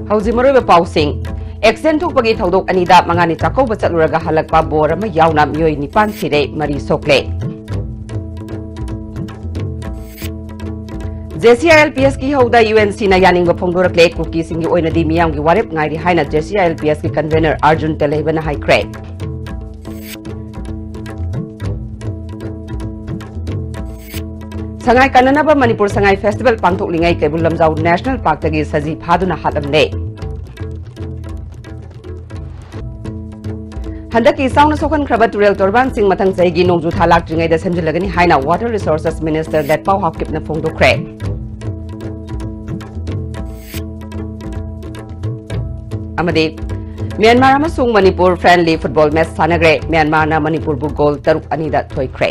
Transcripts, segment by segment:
Hauzi maroiba pausing Extend thokpagi thodok anida mangani chakauba chatluraga halakpa bor ama yauna myoi nipan sire mari sokle JCILPS ki hauda UNC na yaning ba phongdorakle kuki singi oinadi miyam gi warep ngairi haina JCILPS ki convener Arjun Telebana high crack Sangai kananaba Manipur Sangai Festival pangthok lingai Kebul Lamjau National Park tagi saji phaduna hatamne Handaki sauna sokan khrabat turel torban sing mathang chaigi nongju thalak jingai da semjilagani haina Water Resources Minister that pau hapkip na phongdokre Amade Myanmar amasung Manipur friendly football match sanagre Myanmar na Manipur bu goal taruk anida thoikre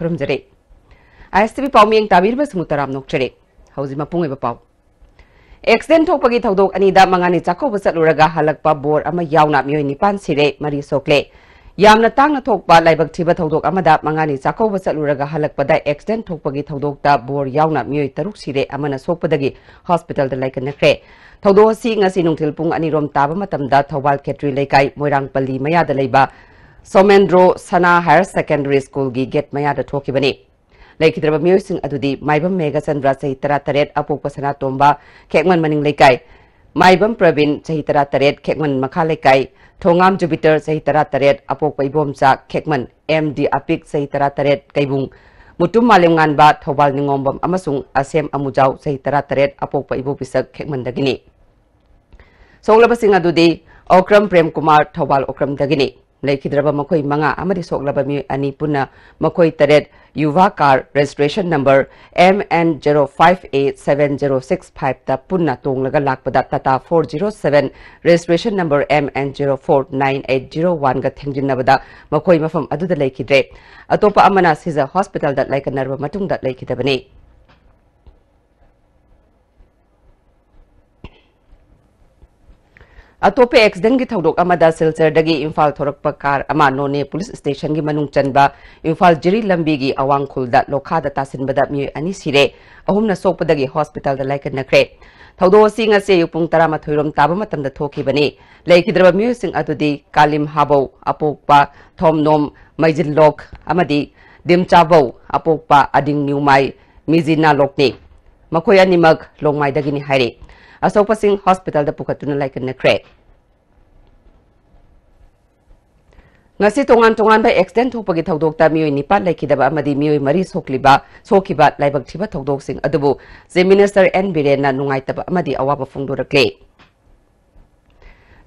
Kurumjare. ISTV Pauming Tabirba Smutaram Nokchere. Hausima Punga Pau. Extend Topagi Todok Anida Mangani Chako Luraga Halakpa Bor Ama Yauna Mui Nipan Sire Mari Sokle. Yamna Tanga Tokpa Libak Tiba Todok Amada Mangani Chako Luraga Halakpada Extend Topagi Todok da Bor Yauna Mui Taruk Sire Amana Sopadagi Hospital the Lake Nakre. Todo seeing as Inuntil Pung Anirom Tabamatam da Tawal Ketri Lekai Moirang Pali Maya the Leba. Somendro Sana Higher Secondary School gi get maya da thoki bani laikidra musing adudi maibam mega sandra sahitara taret apok sana tomba kekman maning lekai maibam pravin sahitara taret kekman makha lekai thongam jupiter sahitara taret apok paibomcha kekman md apik sahitara taret kaibung mutum malemngan ba thobal ningombam amasung asem amujau sahitara taret apok paibo pisak kekman dagini songlabasing adudi okram prem kumar thobal okram dagini Laikidraba Makoi Manga Amadi Soklabami Anipuna Makoi Taret Yuva car registration number MN05A7065 ta Punna Tonglaga Lakpada Tata 407 registration number MN049801 ga Thengjinabada Makoi Mafam Aduda Laikidre Atopa Amana Siza Hospital that like a nerve matung that Laikidabani Atope accident gi thodok amada silchar dagi Imphal thorakpa car ama none police station gi manung chanba Imphal jiri lambi gi awang khulda lokha da tasinbada mi ani sire ahumna sokpadagi hospital da laikan nakre thodo singa se yupung tarama thoirom taba matam da thoki bani laikidraba mi sing adudi kalim habo apokpa thomnom maijil lok amadi dimchabau apokpa ading niumai mijina lokni makoya nimak longmai dagi ni haire Asopa Singh Hospital da Pukatuna like a crack. Ngasi tongan by extent Topagi Todokta Mui Nipan like Kidaba Amadi Mui Marie Sokliba, Sokibat, Libak Tiba Todok Sing Adubu, the Minister and Birena Nungaitaba Amadi Awaba Fundura Clay.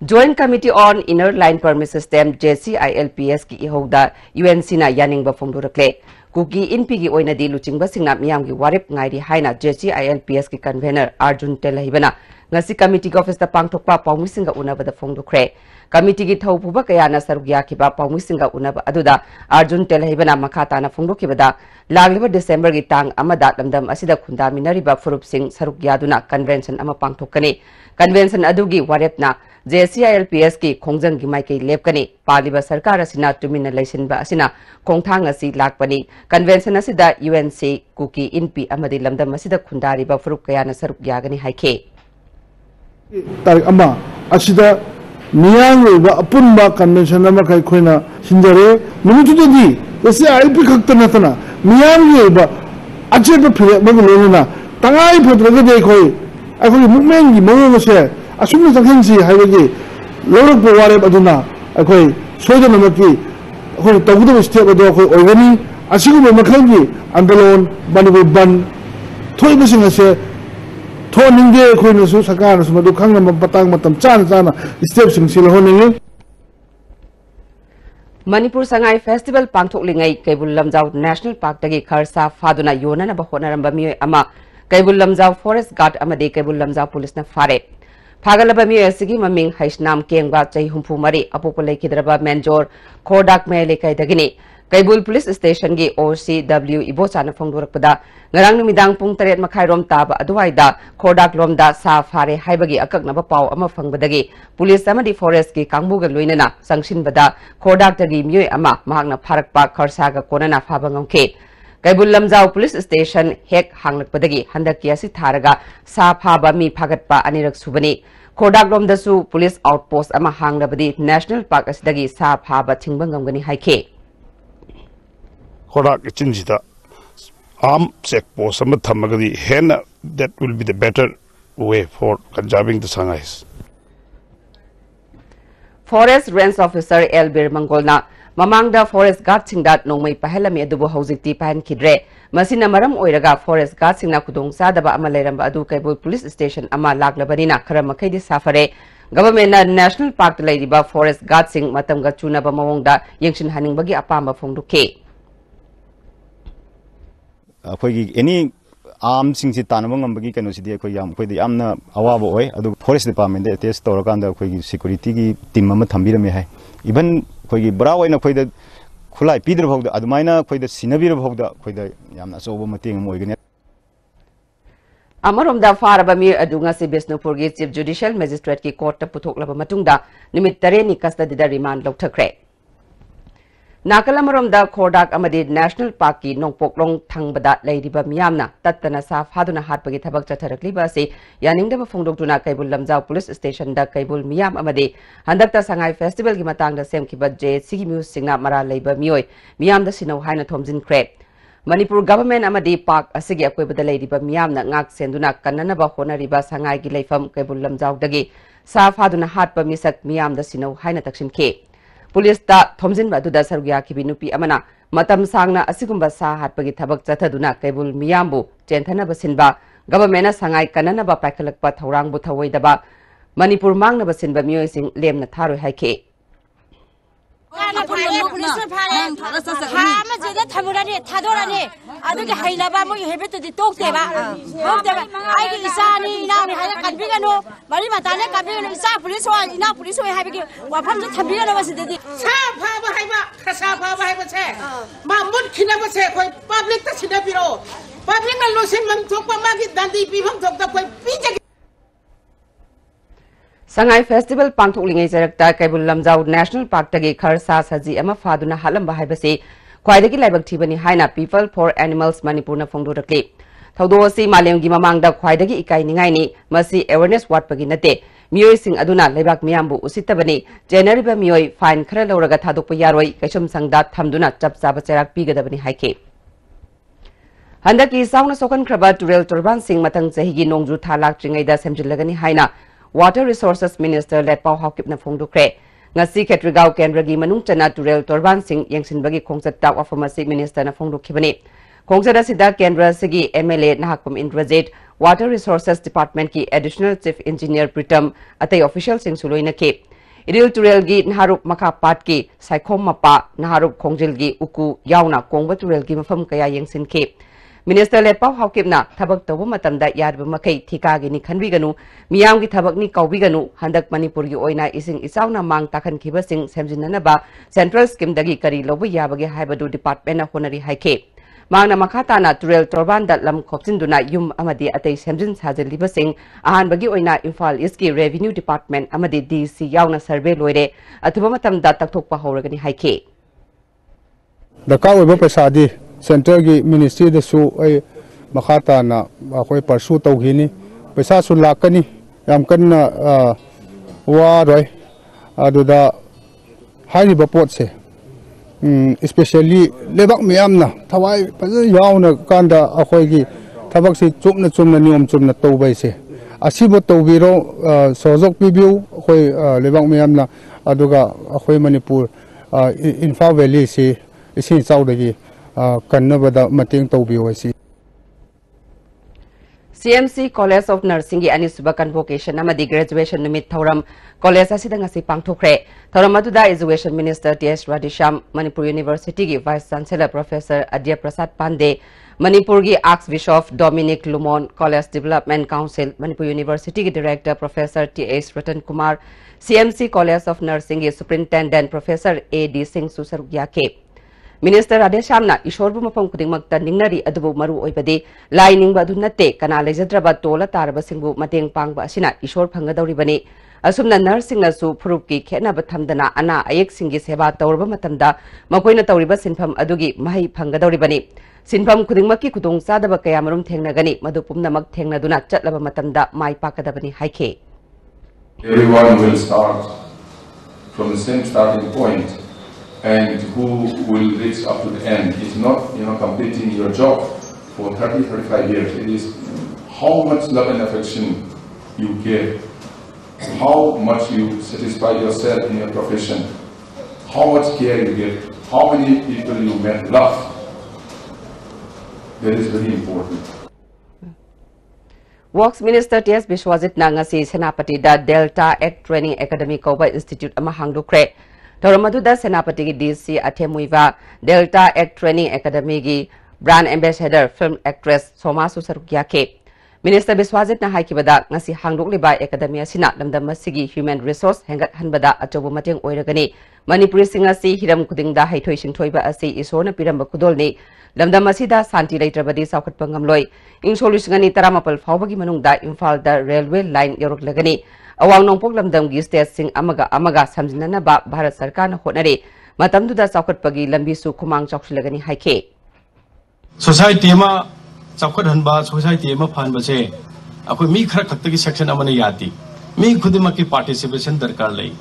Joint Committee on Inner Line Permit System JCILPS ki ihoda UNC na yaning ba Fundura Clay. Kuki inpigi oina di luching ba singnap miyam gi warip ngairi haina JCILPS ki convener Arjun Telahibana ngasi committee office ta pangthokpa pawmisinga unaba da phongdokre committee gi thaupuba kaya na sarugya kiba pawmisinga unaba aduda Arjun Telahibana makhata na phongdokibada lagliba December gi tang amada lamdam asida khunda minariba furup sing sarugya duna convention ama pangthokani convention adugi warepna JCILPS ki khongjang gi maikei lepkani paliba sarkar asina tumina laisinba asina khongthang asi lakpani convention asida UNC kuki inpi amadi lamdam asida khundari ba furup kaya na saruk yagani haike tarik ama asida niyang ba apunba convention ama kai khoina hinjare numutudi JCILP khakta tana niyang ba ache ba phire ba lona tangai photra de khoi akhoi movement gi mo se asumna janghensi haibagi lorok bo ware aduna akhoi soja namaki akhoi tawudu step ado akhoi organi asigu makhangi andalon banibur ban thoi bising ase thoninge akhoi na su sakana sumadu khangna patang matam chana step sing sil honinge Manipur Sangai Festival pangthok lingai Kebul Lamjau National Park tagi kharsa faduna yona na bahona ramba mi ama Kebul Lamjau Forest Guard amade Kebul Lamjau Police na fare Pagalaba mi asigi maming haisnam kengba chai humpu mari apopolai kidraba menjor kodak me lekai dagini Kaibul Police Station gi OCW Ibochana Fongdorakpada ngarang numidang pung 8 makhairom taba aduwaida Khodak lomda sa phare haibagi akaknaba paw ama fangbadagi police amadi forest gi kangbuga loinana sangshinbada Khodak tagi myoi ama mahakna pharakpa kharsaga konana phabangamke Kaibul Lamjau Police Station hek hanglakpadagi handaki asi tharaga sa phaba mi phagatpa anirak subani Khodak lomdasu police outpost ama hanglabadi National Park asidagi sa phaba thingbangamgani haike Khodak chinjida arm check post sama thamagadi hen that will be the better way for conserving the sangais. Forest Range Officer Elbir Mangolna Mamangda Forest Guard Singdat Nongmai Pahelami Adubo Hositi Pan Kidre Masina Maram Oiraga Forest Guard Singna Kudong Sadaba Amaleramba Adu Kaibul Police Station Ama Laglabarina Karamakadi Safare Government National Park Ladiba Forest Guard Sing Matamga Chunaba Mawongda Yangshin Haning Bagi Apamba Fongduke any arms in Tanamang and Bagi Canosi, Amna Awabo way, Forest Department, they test or security team Tambira even Bravo and a Kulai Peter Hog, Admina, the Sinavir of the Yamnas over Mating Mogan. Amarom da Farabami Adunga si Besnupurgi Chief Judicial Magistrate ki Court Putok Laba Matunda, Nimitare Custody the remand Loktakre. Nakalamarom da Khodak Amadi National Park ki Nongpoklong Tangbada Ladiba Miamna, Tatana Sa Haduna Hatpagi Tabak Chatarakliba si Yaningda Fongdokuna Kaibul Lamjau Police Station da Kaibul Miam Amadi, Handakta Sangai Festival Gimatang da Sem Kibat J Sigi Music na Mara Labor Mioi, Miam da Sino Haina Thomzin Crep. Manipur Government Amadi Park Asigi Akweba Ladiba Miamna Ngak Senduna Kananaba Honariba Sangai Gilaifam Kaibul Lamjau Dagi, Sa Haduna Hatpa Misak Miam da Sino Haina Takshin K. Police ta Thomzin Baduda Sarugya Kibinupi Amana, Matam Sangna Asigumba Sa Hatpagi Tabak Chataduna Kaibul Miambu, Gentana Basinba, Government Sangai Kananaba Pakalakpa Taurang Butawaidaba, Manipur Mangna Basinba Muising Lem Nataru Haike. Sangai Festival Pangthoklingai Jarakta Kaibul Lamjau National Park Tagi Kharsa Saji Ama Faduna Halamba Haibasi Kwaidagi Laibak Thibani Haina People for Animals Manipurna Fongdorakli Thaudosi Malemgi Mamangda Kwaidagi Ikai Ningaini Masi Awareness Watpagi Nate Mioi Sing Aduna Laibak Miambu Usitabani Janariba Mioi Fine Khara Lauraga Thadokpa Yaroi Kaishum Sangda Thamduna Chap Chaba Cherak Pigadabani Haike Handaki Sauna Sokan Kraba Turel Turban Sing Matang Chahigi Nongju Thalak Tringaida Semjilagani Haina Water Resources Minister Letpau Hawkipna Fongdukre. Ngasi Ketrigao Kendragi Manung Chana Turel Torban Singh Yangsinbagi Kongsat Tau Afamasi Minister na Fongdukibani. Kongsat Sida Kendra Sigi MLA Nahakpam Indrajit, Water Resources Department ki Additional Chief Engineer Pritam Atay Official Singh Suloina ke. Idil Turel gi Naharup Makapat ki Saikom Mapa Naharup Kongjil gi Uku Yauna Kongba Turel gi Mafam Kaya Yangsin ke. Minister Letpau Hawkipna Tabak Tawu Matamda Yadba Makai Thikagi ni Khanbiganu Miyamgi Tabak ni Kaubiganu Handak Manipur gi Oina Ising Isauna Mang Takan Kiba Sing Semjinanaba Central Scheme Dagi Kari Lobu Yabagi Haibadu Department na Honari Haike Mangna Makatana Turel Torban dat Lam Kopsinduna Yum Amadi Atay Semjin Sajaliba Sing Ahan Bagi Oina Imphal East Revenue Department Amadi DC Yauna Survey Loire Atuba Matamda Takthokpa Horagani Haike Daka Oiba Pesadi Center ki Ministry da su ay makata na ako'y pursue tawhini pesa su lakani yam kan na waroi aduda hari bapot se especially lebak miyam na thawai paja yaw na kanda ako'y ki tabak si chumna niyom chumna tawbay se asibo tawbiro sojok pibiu ako'y lebak miyam na aduga ako'y Manipur Infa Valley si isin chawdagi CMC College of Nursing gi Anisuba Convocation amadi graduation numit Thauram College asida ngasi pangthokre Thauram aduda Education Minister T.S. Radisham Manipur University gi Vice Chancellor Professor Adya Prasad Pandey Manipur gi Archbishop Dominic Lumon College Development Council Manipur University gi Director Professor T.S. Ratan Kumar CMC College of Nursing gi Superintendent Professor A.D. Singh Susarugya ke Minister Adeshamna Ishorbu mafam khudingmakta ningnari adubu maru oibadi lai ningba adu natte kana lejadraba tola taraba singbu mateng pangba asina Ishor phangadawribani asumna nursing nasu phurupki khenaba thamdana ana ayek singi seba tawrba matamda makoina tawriba sinpham adugi mahai phangadawribani sinpham khudingmakki khudong sadaba kayamarum thengnagani madu pumnamak thengnaduna chatlaba matamda mai pakadabani haike. Everyone will start from the same starting point, and who will reach up to the end. It's not, completing your job for 30, 35 years. It is how much love and affection you give, how much you satisfy yourself in your profession, how much care you give, how many people you met love. That is very important. Works Minister T.S. Bishwajit Nangasi Senapati da Delta Act Training Academy Koba Institute ama hangdukre. Toramadu da Senapati ki DC Atemuiva Delta Act Training Academy ki Brand Ambassador Film Actress Soma Susarukiyake. Minister Bishwajit na haikibada ngasi hangdukliba Academy asina lamdam masigi Human Resource hengat hanbada achobu mateng oiragani Manipuri singasi hiram kudingda haithoi singthoiba asi isorna piramba kudolni lamdam asida santi leitrabadi saukhatpa ngamloi ingsolusingani taramapal fawbagi manungda Imphal da railway line yoruklagani awang nongpok lamdamgi state sing amaga samjinanaba Bharat Sarkar na hotnare matamduda saukhatpagi lambisu khumang chawkhilagani haike. Society ma chawkhat hanba society ma phan base akoi mi khara khaktagi section amane yati mi khudimaki participation darkar lei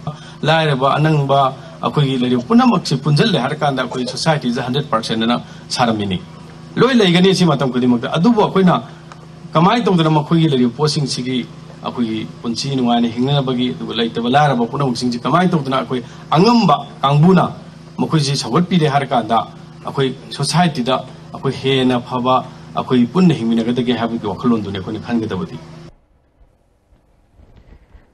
lairaba anangba akoi gi lari punamak si punjal le har kanda akoi society is 100% na saramini loi leigani si matam khudimak adubu akoi na kamai tongdana makoi gi lari posting sigi akoi punchi nuane hingna bagi du laitaba lairaba punamak sing kamai tongdana akoi angamba kangbuna makoi ji sawat pi de har kanda akoi society da akoi hena phaba akoi punna hingminagadagi habiki wakhalon dune akoi khangadabadi.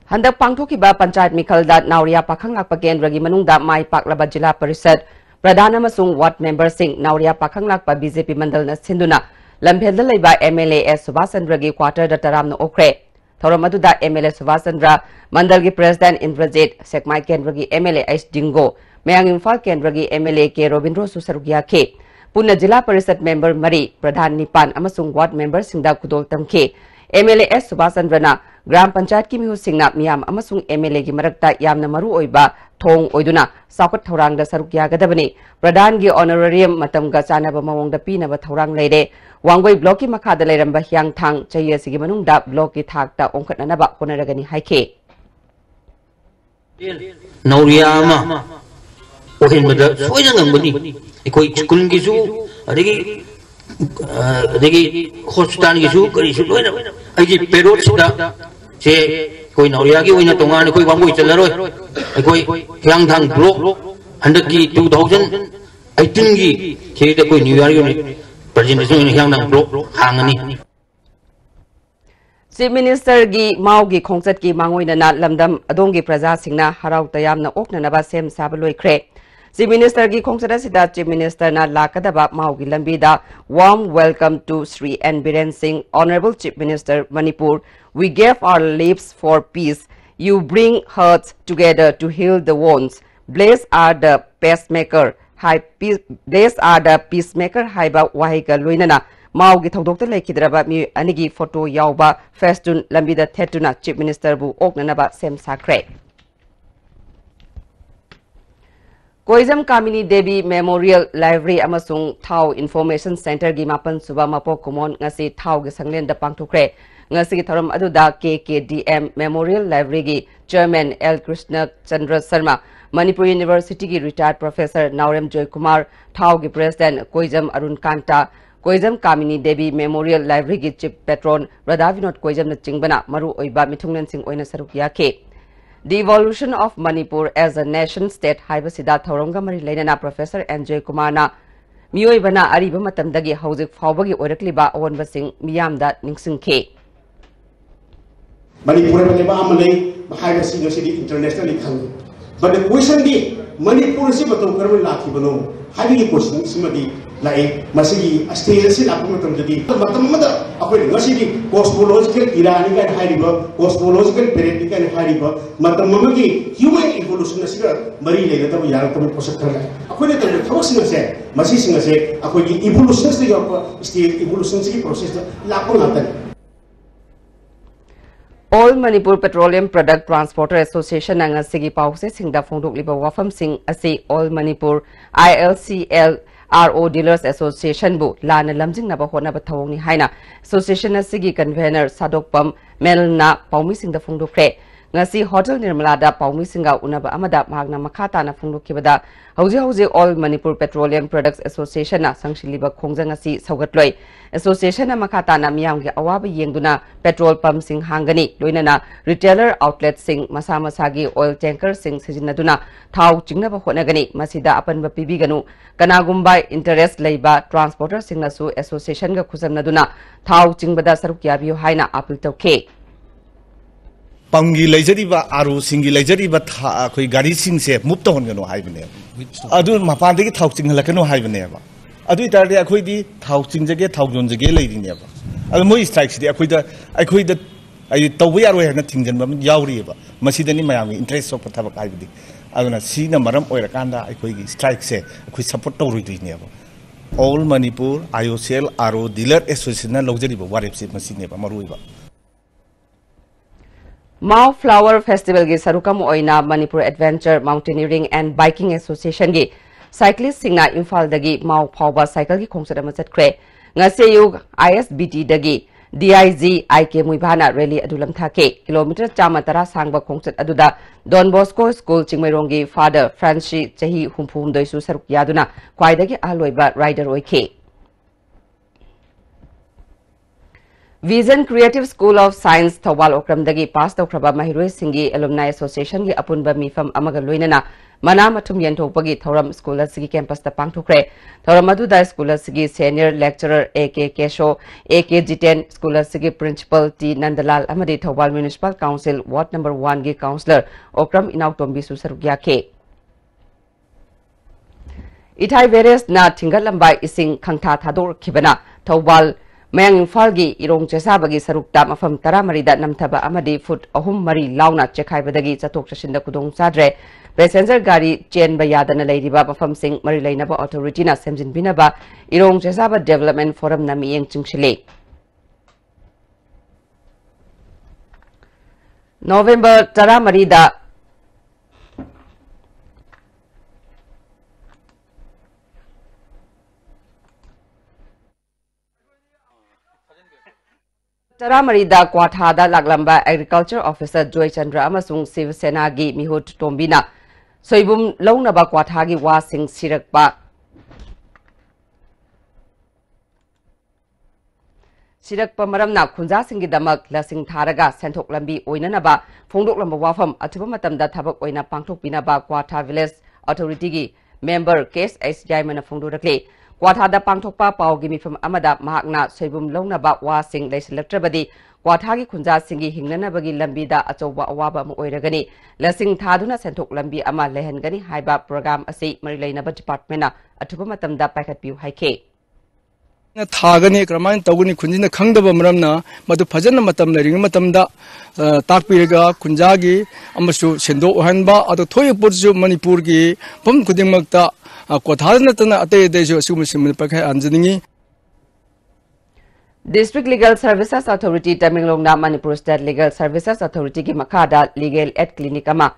Handak pangthokiba Panchayat Mikhalda Nauria Pakhang Lakpa Kendragi Manungda Mai Paklaba Jila Parishad Pradhan amasung Ward Member Singh Nauria Pakhang Lakpa BJP Mandal na Sinduna Lamphedda leiba MLA S Subhaschandra Quarter da Taramna Okre Thoram aduda MLA Subhaschandra Mandalgi President Indrajit Sekmai Kendragi MLA S Dingo Mayang Imphal Kendragi MLA K Robindro Susarugia K Puna Jila Parishad Member Mari Pradhan Nipan amasung Ward Member Singda Kudol Tamke MLA S Subhaschandra Gram Panchayat ki mihu singna miyam amasung MLA ki marakta yamna maru oiba thong oiduna saukhat thorang da saruk yagadabani Pradhan gi honorarium matam ga chanaba mawong da pinaba thorang leire Wangoi block ki makha da leiramba hyang thang chaye sigi manung da block ki thak ta ongkhatna ba honaragani haike. Nauria ma ohin mada soida ngambani ikoi school gi su adegi hospital gi su kari su loina aji perot sida je koi Nauria gi oina tongan koi wangoi chalaroi koi hyang thang block handaki 2018 gi je da koi new year gi presentation in hyang thang block hangani. Chief Minister gi Maugi Khongchat ki mangoina na lamdam adongi praja singna harau tayamna okna ba sem sabaloi kre. Chief Minister gi Khongchat asida Chief Minister na lakadaba Maugi lambida warm welcome to Sri N Biren Singh Honorable Chief Minister Manipur. We gave our lives for peace. You bring hearts together to heal the wounds. Blessed are the pacemaker. Blessed are the peacemaker. Haiba wahiga luinana. Maugi thongdokta leikidraba mi anigi photo yauba festun lambida thetuna Chief Minister bu oknanaba sem sakre. Koizam Kamini Devi Memorial Library amasung Thau Information Center gi mapan suba mapo kumon ngasi Thau gi sanglen da pangthukre ngasi gi thoram aduda KKDM Memorial Library gi Chairman L Krishna Chandra Sharma Manipur University gi retired Professor Naurem Joy Kumar Thau gi President Koizam Arun Kanta Koizam Kamini Devi Memorial Library gi Chief Patron Radha Vinod Koizam na chingbana maru oiba mithunglen sing oina sarukia ke. The evolution of Manipur as a nation state haibasida thorongga mari leinana Professor N.J. Kumar na miyoibana ariba matamdagi hauzik fawbagi oirakliba awonba sing miyamda ningsingke. Manipur ba amalay haibasi no sidi internationally khang. But the question is Manipur si bato karam lakhi bano habi question simadi लाए मसीगी stage से लापु मतम जदी मतम मद अखोय ngasiगी cosmological era ni kan hariba cosmological period ni kan hariba मतम ममगी human evolution asiga mari le da ya ta process thara अखोय त थबक सिंग से मसी सिंग से अखोय की evolution से यो स्टेज evolution से process लापु नातन All Manipur Petroleum Product Transporter Association ang asigi pause singda phongdok liba wafam sing asi All Manipur ILCL RO Dealers Association bu lana lamjing na ba hona ba thawong ni haina association asigi convener Sadokpam Melna paumi singda phongdok kre ngasi hotel Nirmala da paumi singa unaba amada magna makhata na phongdok kibada hauji All Manipur Petroleum Products Association na sangshiliba khongjang asi saugatloi association na makhata na miyam gi awaba yengduna petrol pump sing hangani loinana retailer outlet sing masa masagi oil tanker sing sijinaduna thau chingna ba honagani masida apanba pibiganu kanagumba interest leiba transporter sing nasu association ga khuzamnaduna thau chingbada saruk yabiyo haina appeal tawke पंगी लेजरीबा आरु सिंगी लेजरीबा था कोई गाड़ी सिंग से मुक्त होनगनो हाइबने अदु मपानदगी थाउ चिंगलकनो हाइबनेबा अदु इतारदे अखोइदी थाउ चिंजगे थाउ जोनजगे लेदिनेबा अदु मोइ स्ट्राइक सिदि अखोइदा आई तौबा यारोय हना थिंजनबा यावरिबा मसिदनी मयामि इंटरेस्ट ऑफ थाबक हाइबदि अदुना सीना मरम ओइरकांदा अखोइगी स्ट्राइक से अखोइ सपोर्ट तौरुइदिनेबा all Manipur IOCL RO dealer association ना लौजरिबा वारेपसे मसिनेबा मरुइबा Mau Flower Festival gi sarukam oina Manipur Adventure Mountaineering and Biking Association gi cyclist singna Imphal dagi Mau Phawba cycle gi khongsada ma chatkre ngase yug ISBT dagi DIG IK Muibhana rally adulam thake kilometer 110 sangba khongsat aduda Don Bosco School Chingmairong gi father Francis chahi humphum doisu saruk yaduna khwaidagi ahloiba rider oike Vision Creative School of Science Thawal Okram dagi pass tawkraba mahiroi singi alumni association gi apunba mifam amaga loinana mana mathum yenthokpagi thoram school asigi campus ta pangthokre thoram aduda school asigi senior lecturer AK Kesho AK Jiten school asigi principal T Nandalal amadi Thawal Municipal Council Ward number 1 gi councillor Okram Inauk Tombi su sarugya ke Ithai Veres na thingalambai ising khangtha thador khibana Thawal Mayang Imphal gi irong chesabagi sarukta mafam taramarida namthaba amadi foot ahum mari launa chekhaibadagi chatok chashinda kudong sadre passenger gari chen ba yadana leiriba mafam sing mari leinaba authority na semjin binaba irong chesaba development forum na miyeng chingshile November taramarida Taramarida Kwathada Laglamba Agriculture Officer Joy Chandra amasung Siv Sena gi Mihut Tombina Soibum Launaba Kwathagi Wasing Sirakpa Maramna Kunja Singi Damak Lasing Taraga Sentok Lambi Oinanaba Fongdok Lamba Wafam Atuba Matamda Tabak Oina Pangtok Binaba Kwatha Village Authority gi member case SJ Mana Fongdorakle Kwathada Pangthokpa Paugi mifam amada mahakna soibum launaba wasing leisilaktrabadi Kwathagi khunja singi hingnanabagi lambida achoba awaba ama oiragani lasing thaduna senthok lambi ama lehangani haiba program asi marileinaba department na athuba matamda paikhatpiu haike थागनी क्रमाइन तौगनी खुंजिन खंगदब मरमना मदु फजन मतम लरिंग मतमदा ताकपिरगा खुंजागी अमसु सेंदो हनबा अदो थोय पुरजु मणिपुर की पम खुदिंगमक्ता कोथादनतना अते देजो सुमसिम पखै अंजनिंगी District Legal Services Authority Tamenglongna Manipur State Legal Services Authority ki makhada Legal Aid Clinic ama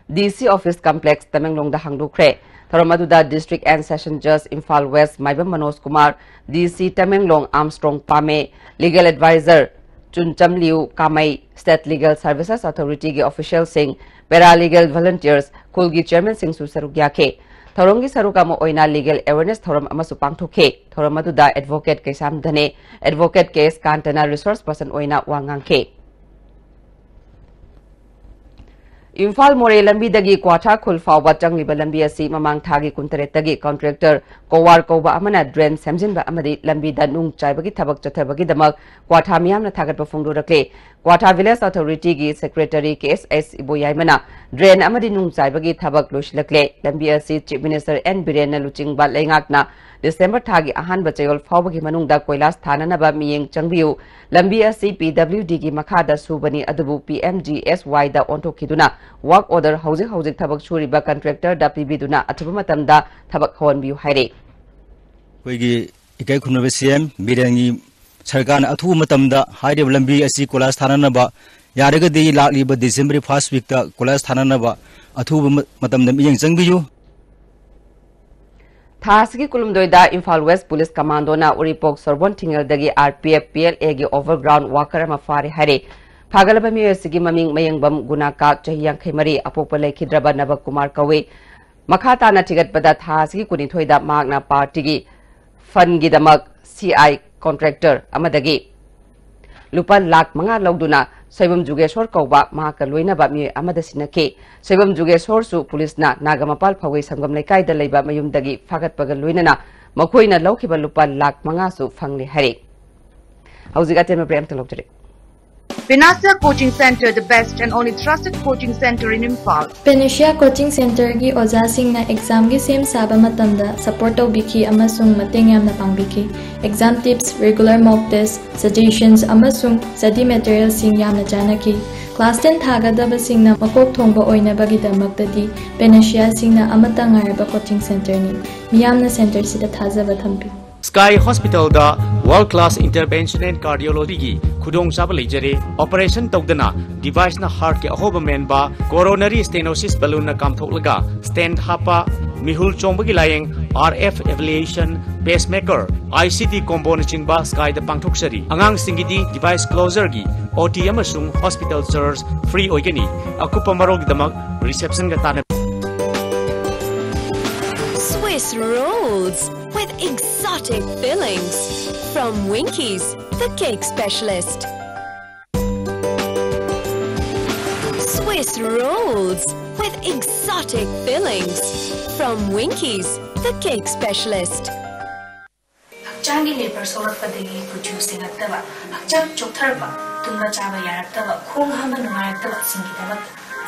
DC Office Complex Tamenglongda hangdukre Thoramaduda District and Session Judge Imphal West Maibam Manoj Kumar DC Tamenglong Armstrong Pame Legal Advisor Chuncham Liu Kamai State Legal Services Authority ki official sing Paralegal Volunteers Kulgi Chairman Singh Susarugya ke Thorongi Sarukamo Oina Legal Awareness Thoram Amasu Pangthoke Thoramaduda Advocate Kesam Dhane Advocate Case Kantana Resource Person Oina Wangangke Imphal More Lambi dagi Kwatha Khul Fawba Changliba Lambi asi mamang thagi kuntaret dagi contractor Kowar Koba amana drain semjinba amadi lambi da nung chaibagi thabak chathabagi damak Kwatha miyamna thagat ba phongdorakle Kwata Village Authority gi Secretary KSS Iboyaimana drain amadi nung chaibagi thabak loisilakle lambi asi Chief Minister N Biren luchingba leingakna December thagi ahanba chayol fawbagi manungda koilas thananaba miyeng changbiu lambi asi PWD gi makhada subani adubu PMGSY da onthokiduna work order hojik thabak suriba contractor da pibiduna athuba matamda thabak hawonbiu haire koigi ikai khunba CM Birengi सरकार अथु मतमदा हाइदे लंबी असि कोलास थाननबा यारगदि लालिब December first week ता कोलास थाननबा अथु मतमदा मियंग चंगबियु थासगी कुलुमदोइदा Imphal waste police commando ना Uripok सरबोन थिंगलदगी RPF PLA गी overground walker मा फारे हरे फागलबा मियसगी ममिंग मयंगबम गुनाका चहियांग खैमरी अपोप लेखिद्रबा नब कुमार कवे मखाता ना थिगतबदा थासगी कुनिथोइदा मागना पार्टीगी फंडगी दमक CI contractor amadagi lupa lakh manga logduna soibam jugeshwar kawba mahaka loinaba mi amada sinake soibam jugeshwar su police na nagamapal phawei sangam lekai da leiba mayumdagi fagat pagal loinana makhoina lawkhiba lupa lakh manga su phangli hari haujiga tema prem talokjare Panacea Coaching Center, the best and only trusted coaching center in Imphal. Panacea Coaching Center gi oja singna exam gi sem saba matamda support tawbiki amasung mateng yamna pangbiki. Exam tips, regular mock tests, suggestions amasung study material sing yamna janaki. Class 10 thagadaba singna makok thongba oina bagi damaktadi Panacea singna amata ngarba coaching center ni. Miyamna center sida thajaba thambi. Sky Hospital da world class intervention and cardiology gi khudong sab leijare operation tawdana device na heart ke ahoba men ba coronary stenosis balloon na kamthoklaga stent hapa mihul chongbagi layeng RF evaluation pacemaker ICD combo na chingba Sky da pangthoksari angang singidi device closer gi OT amasung hospital charge free oigani akupa marog damak reception ga tana Swiss rolls with exotic fillings from Winkies, the cake specialist. Swiss rolls with exotic fillings from Winkies, the cake specialist. Hakchangi liver sorakpadagi producing attaba hakchang choktarba tumba chaba yaraktaba khong hama nungayaktaba singidaba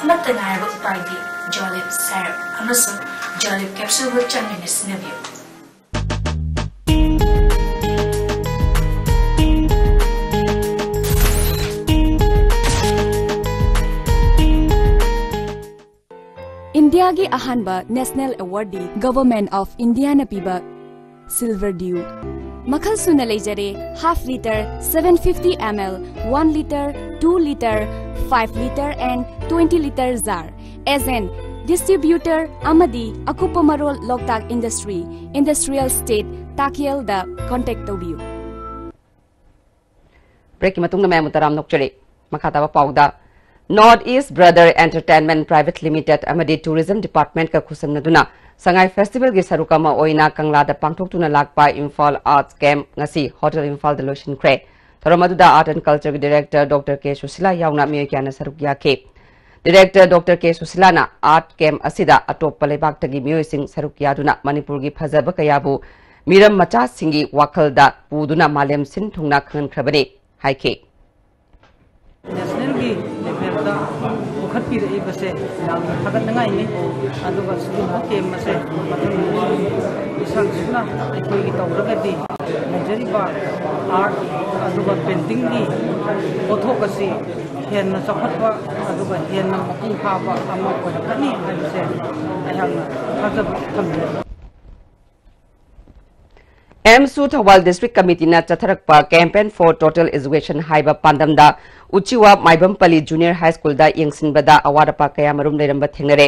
amatta ngaraba upaidi Jolip syrup amasung Jolip capsule with changi sinabiyo. India gi ahanba national awardee government of India na piba silver dew makhal suna leijare half liter 750 ml 1 liter 2 liter 5 liter and 20 liter jar as an distributor amadi akupa marol loktak industry industrial state takiel da contact tobiu break matung na memutaram nokchare makata ba pauda North East Brother Entertainment Private Limited amadi Tourism Department ka khusamnaduna Sangai Festival gi sarukama oina kangla da pangthoktuna lakpa Imphal Arts Camp ngasi Hotel Imphal the Lotion Cre Thoromaduda Art and Culture gi Director Dr. K Susila yauna miyakana sarukya ke Director Dr. K Susila na Art Camp asida atop palebak tagi miyosing sarukya duna Manipur gi phajaba kayabu miram macha singi wakal da puduna malem sin thungna khan khrabare haike National gi level da ukhat pi rei base yam thagat ngai ni aduga suba ke mase mathang isang suna ekoi gi tawraga di najari ba art aduga painting gi othokasi hen na chakhatwa aduga hen na mapung phaba ama ko khani base ayam thajab thambe MSU Thawal District Committee na chatharakpa campaign for total education haiba pandamda Uchiwa Maibampali Junior High School da yengsinbada awarapa kaya marum leiramba thengnare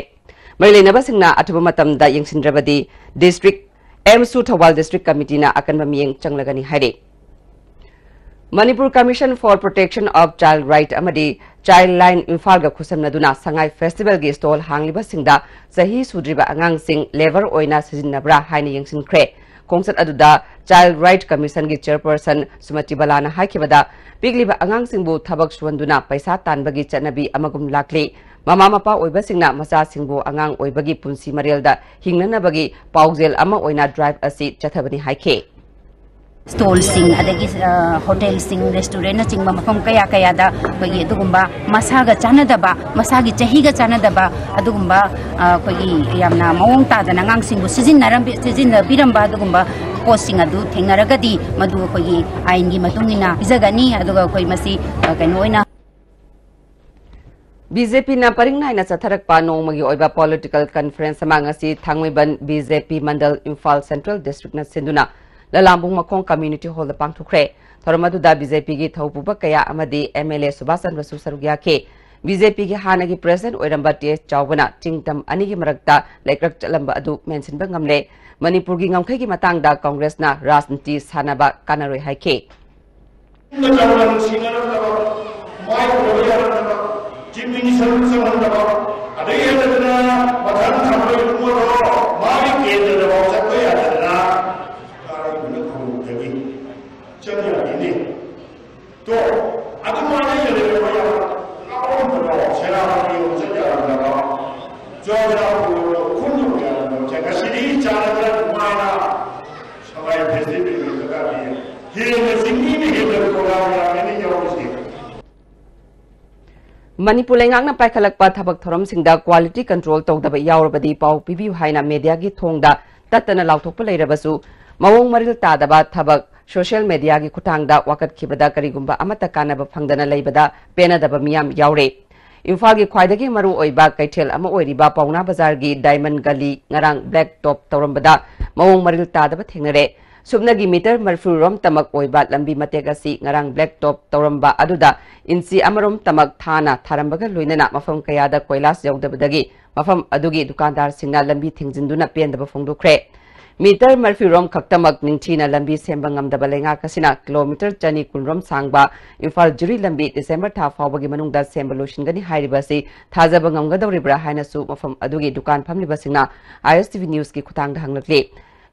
maileinaba singna athuba matamda yengsindrabadi district MSU Thawal District Committee na akanba miyeng changlagani haire Manipur Commission for Protection of Child Right amadi Childline Imphal ga khusamnaduna Sangai Festival gi stall hangliba singda sahi sudriba angang sing lever oina sijinnabra haina yengsinkre Kongsat aduda Child Right Commission gi Chairperson Sumati Balana haikibada pigliba angang singbu thabak suwanduna paisa tanbagi chanabi amagum lakli mama mapa oiba singna macha singbu angang oibagi punsi marialda hingnanabagi paujel ama oina drive asi chathabani haike stall sing adagi hotel sing restaurant sing mafam kaya kaya da kogi adugumba masaga chanadaba masagi chahiga chanadaba adugumba kogi yamna mawong ta da nangang sing bu sizin biramba adugumba posting adu thengaragadi madu kogi ain gi matungina izagani aduga koi masi kainoina BJP na paringnai na chatharakpa nongmagi oiba political conference amangasi thangmiban BJP Mandal Imphal Central District na sinduna lalambung makong community hall da pangthukre thoramadu da BJP gi thaupuba kaya amadi MLA Subhasan Rasu Sarugya ke BJP gi hanagi president oiramba TS Chawbana tingtam ani gi marakta laikrak chalamba adu mention ba ngamle Manipur gi ngamkhai gi matang da Congress na rajniti sanaba kanaroi haike Manipur lengang na paikhalakpa thabak thoram singda quality control tawdaba yaurabadi pau pibiu haina media gi thongda tatana lauthokpa leirabasu mawong maril tadaba thabak social media gi khutangda wakat khibada karigumba amata kanaba phangdana leibada penadaba miyam yaure Imphal gi khwaidagi maru oiba kaithel ama oiriba pauna bazar gi diamond gully ngarang black top tawrambada mawong maril tadaba thengnare subnagi meter marfurom tamak oiba lambi mategasi ngarang black top tawramba aduda insi amarom tamak thana tharambaga loinana mafam kayada koilas yaudabadagi mafam adugi dukandar singna lambi thingjinduna pendaba fongdukre meter marfurom khaktamak ningthina lambi semba ngamdaba lenga kasina kilometer chani kunrom sangba Imphal juri lambi December tha fawbagi manungda semba loishingani hairibasi thajaba ngamgadawribra hainasu mafam adugi dukan phamliba singna ISTV news ki khutangda hanglakli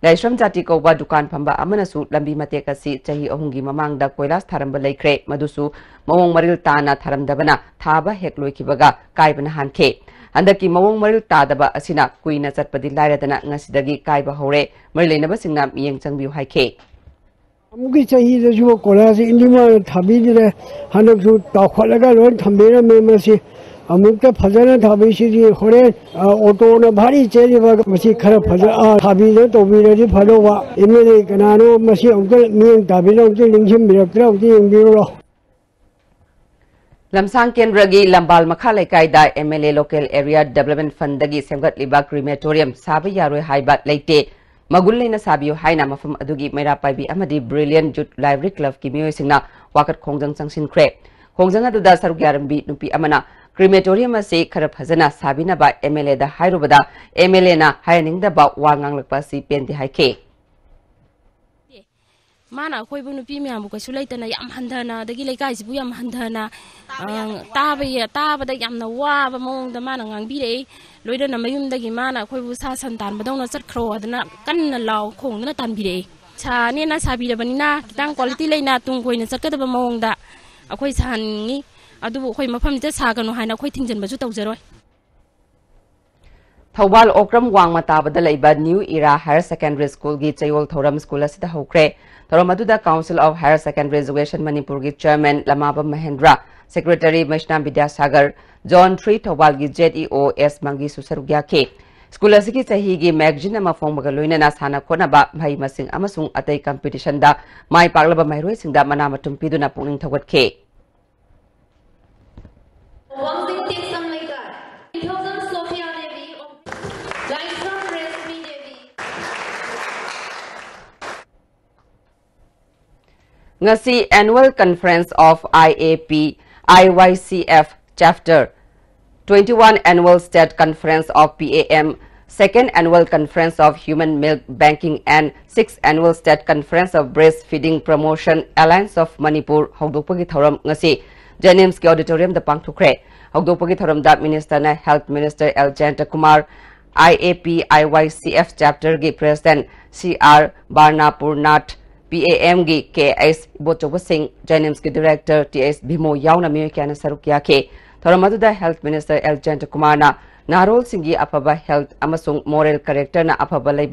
Laishram Jati Koba Dukan Pamba Amanasu Lambi Matekasi Chahi Ahungi Mamangda Koilas Tharamba Laikre Madusu Mawong Maril Tana Tharamdabana Thaba Hekloi Kibaga Kaibana Hanke Handaki Mawong Maril Tadaba Asina Kuina Chatpadi Lairadana Ngasidagi Kaiba Hore Marilena Singna Miyang Changbiu Haike Amuki Chahi Rajo Kolas Indima Thabidire Hanaksu Takhalaga Lon Thambira Memasi Amukta Fazana Thabishiri Hore Auto na Bhari Cheriva Masi Khara Fazana Thabila Tobira Fadova Emily Kanano Masi Uncle Ming Tabila Uncle Linchim Director of the Bureau Lamsang Kendragi Lambal Makhalai Kaida MLA Local Area Development Fund Dagi Semgat Liba Crematorium Sabi Yaroi Haibat Leite Magulina Sabio Haina Mafum Adugi Mera Paibi Amadi Brilliant Jut Library Club Kimio Singna Wakat Kongjang Sangsin Kre Kongjang Aduda Sarugyarambi Nupi Amana Crematorium ase kharap hazana sabina ba MLA da hairubada MLA na hiring da ba wangang lakpa si penti haike mana khoi bu nupi me amu ka sulaita na yam handana dagi lekai sibu yam handana tabada yamna wa ba mong da mana ngang bi re loida na mayum dagi mana khoi bu sa santan badong na chat khro adana kan na law khong na tan bi re cha ne na sabi da banina kitang quality leina tung khoi na chat ka da ba mong da akhoi san ngi adu khoi mafam te sagano haina khoi thingjan baju tawjaroi Thawbal Okram Wangma tabada laiba New Era Higher Secondary School gi Chayol Thoram School asida hokre thoram aduda Council of Higher Secondary Education Manipur gi Chairman Lamaba Mahendra Secretary Maishna Vidyasagar John 3 Thawbal gi ZEO S Mangi Susarugya ke School asigi chahi gi magazine ama phongmaga loinana sana khona ba bhai masing amasung atai competition da mai paklaba mairoi singda mana matum piduna pungning thawat ke Ngasi Annual Conference of IAP IYCF Chapter 21 Annual State Conference of PAM 2nd Annual Conference of Human Milk Banking and 6th Annual State Conference of Breastfeeding Promotion Alliance of Manipur Hogdokpagi Thoram ngasi Jenims ki auditorium da pangthukre Hogdokpagi Thoram da Minister na Health Minister L. Janta Kumar IAP IYCF Chapter gi President CR Barnapur Nath PAM gi KS Bochoba Singh Jenims ki Director TS Bhimo Yauna Miyokana Sarukya ke Thoramadu da Health Minister L. Janta Kumar na Narol Singhi Apaba Health amasung Moral Character na Apaba